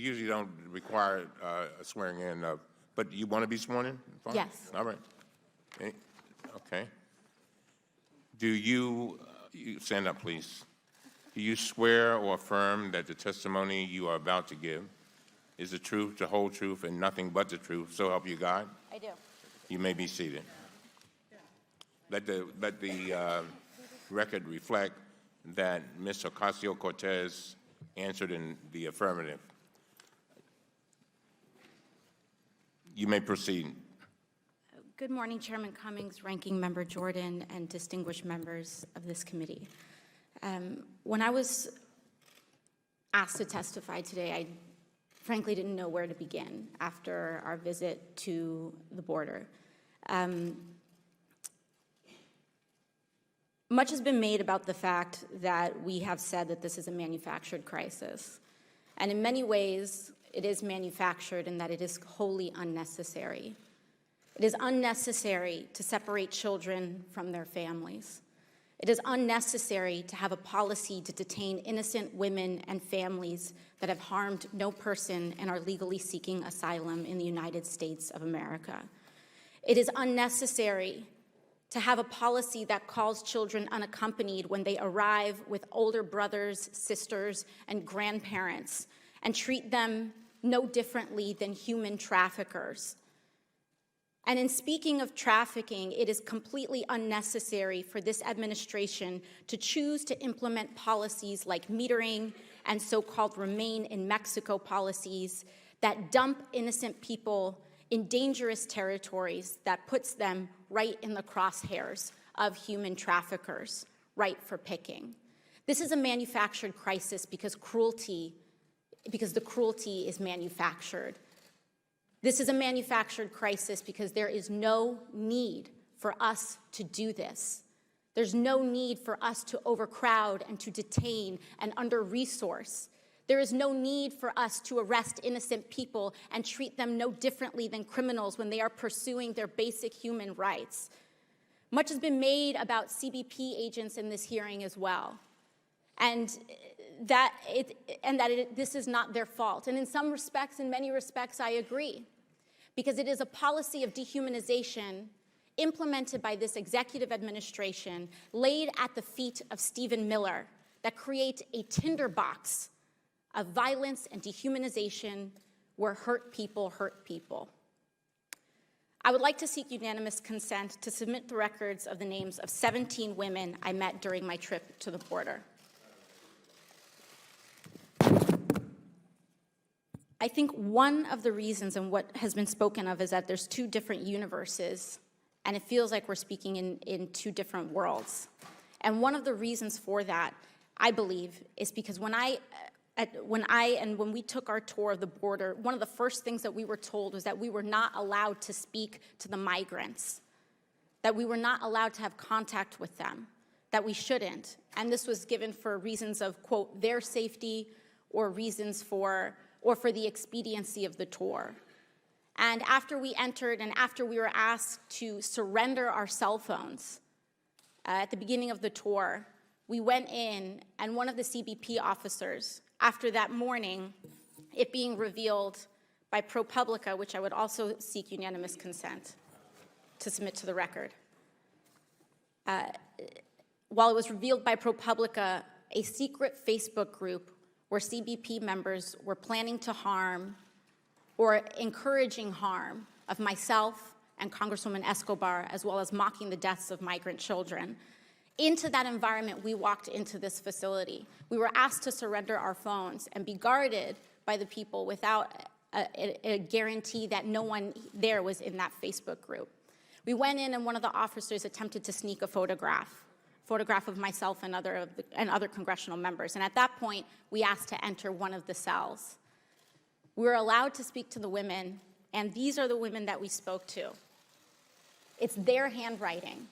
usually don't require a swearing in, but you want to be sworn in? Fine. Yes. All right. Okay. Do you stand up, please? Do you swear or affirm that the testimony you are about to give is the truth, the whole truth, and nothing but the truth, so help you God? I do. You may be seated. Let the record reflect that Ms. Ocasio-Cortez answered in the affirmative. You may proceed. Good morning, Chairman Cummings, Ranking Member Jordan, and distinguished members of this committee. When I was asked to testify today, I frankly didn't know where to begin after our visit to the border. Much has been made about the fact that we have said that this is a manufactured crisis. And in many ways, it is manufactured in that it is wholly unnecessary. It is unnecessary to separate children from their families. It is unnecessary to have a policy to detain innocent women and families that have harmed no person and are legally seeking asylum in the United States of America. It is unnecessary to have a policy that calls children unaccompanied when they arrive with older brothers, sisters, and grandparents and treat them no differently than human traffickers. And in speaking of trafficking, it is completely unnecessary for this administration to choose to implement policies like metering and so-called Remain in Mexico policies that dump innocent people in dangerous territories that puts them right in the crosshairs of human traffickers, ripe for picking. This is a manufactured crisis because the cruelty is manufactured. This is a manufactured crisis because there is no need for us to do this. There's no need for us to overcrowd and to detain and under-resource. There is no need for us to arrest innocent people and treat them no differently than criminals when they are pursuing their basic human rights. Much has been made about CBP agents in this hearing as well, and this is not their fault. And in some respects, in many respects, I agree, because it is a policy of dehumanization implemented by this executive administration, laid at the feet of Stephen Miller, that create a tinderbox of violence and dehumanization where hurt people hurt people. I would like to seek unanimous consent to submit the records of the names of 17 women I met during my trip to the border. I think one of the reasons, and what has been spoken of, is that there's two different universes, and it feels like we're speaking in two different worlds. And one of the reasons for that, I believe, is because when we took our tour of the border, one of the first things that we were told was that we were not allowed to speak to the migrants, that we were not allowed to have contact with them, that we shouldn't. And this was given for reasons of, quote, their safety or reasons for the expediency of the tour. And after we entered and after we were asked to surrender our cell phones at the beginning of the tour, we went in, and one of the CBP officers, after that morning, it being revealed by ProPublica, which I would also seek unanimous consent to submit to the record. While it was revealed by ProPublica, a secret Facebook group where CBP members were planning to harm or encouraging harm of myself and Congresswoman Escobar, as well as mocking the deaths of migrant children. Into that environment, we walked into this facility. We were asked to surrender our phones and be guarded by the people without a guarantee that no one there was in that Facebook group. We went in, and one of the officers attempted to sneak a photograph of myself and other congressional members. And at that point, we asked to enter one of the cells. We were allowed to speak to the women, and these are the women that we spoke to. It's their handwriting.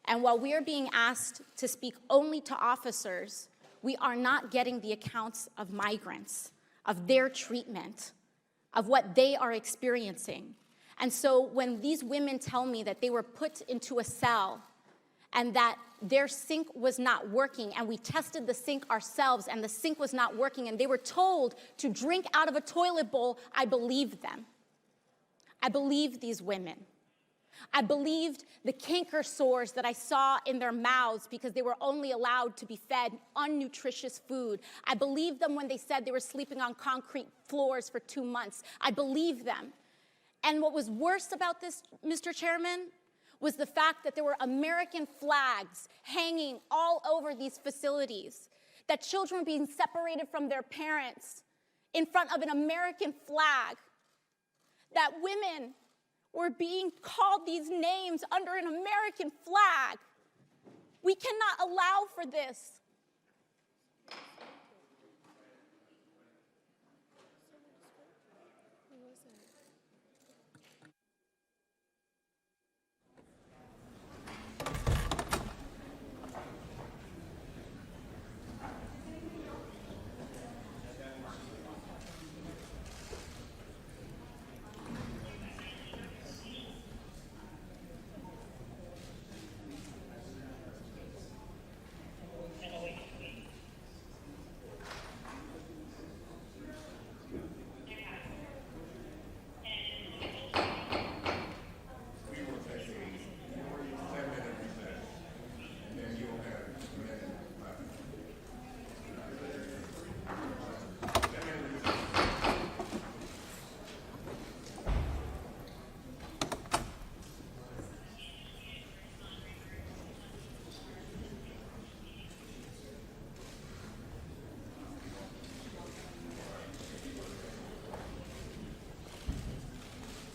And while we are being asked to speak only to officers, we are not getting the accounts of migrants, of their treatment, of what they are experiencing. And so when these women tell me that they were put into a cell and that their sink was not working, and we tested the sink ourselves, and the sink was not working, and they were told to drink out of a toilet bowl, I believed them. I believed these women. I believed the canker sores that I saw in their mouths because they were only allowed to be fed unnutritious food. I believed them when they said they were sleeping on concrete floors for 2 months. I believed them. And what was worse about this, Mr. Chairman, was the fact that there were American flags hanging all over these facilities, that children were being separated from their parents in front of an American flag, that women were being called these names under an American flag. We cannot allow for this.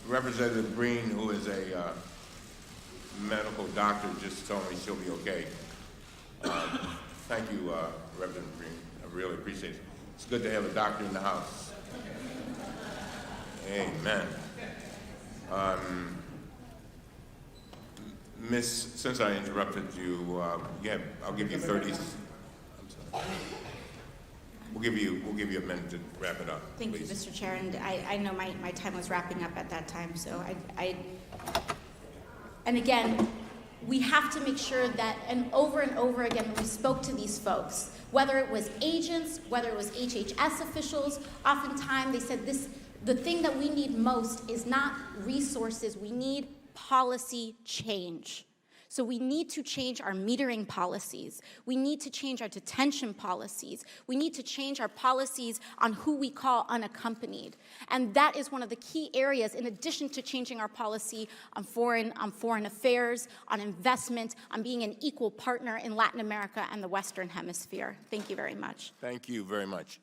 Representative Green, who is a medical doctor, just told me she'll be okay. Thank you, Representative Green. I really appreciate it. It's good to have a doctor in the house. Amen. Miss, since I interrupted you, I'll give you 30. I'm sorry. We'll give you a minute to wrap it up. Thank please. you, Mr. Chair, and I know my time was wrapping up at that time, so and again, we have to make sure that, and over again, when we spoke to these folks, whether it was agents, whether it was HHS officials, oftentimes they said the thing that we need most is not resources, we need policy change. So we need to change our metering policies. We need to change our detention policies. We need to change our policies on who we call unaccompanied. And that is one of the key areas, in addition to changing our policy on foreign affairs, on investment, on being an equal partner in Latin America and the Western Hemisphere. Thank you very much. Thank you very much.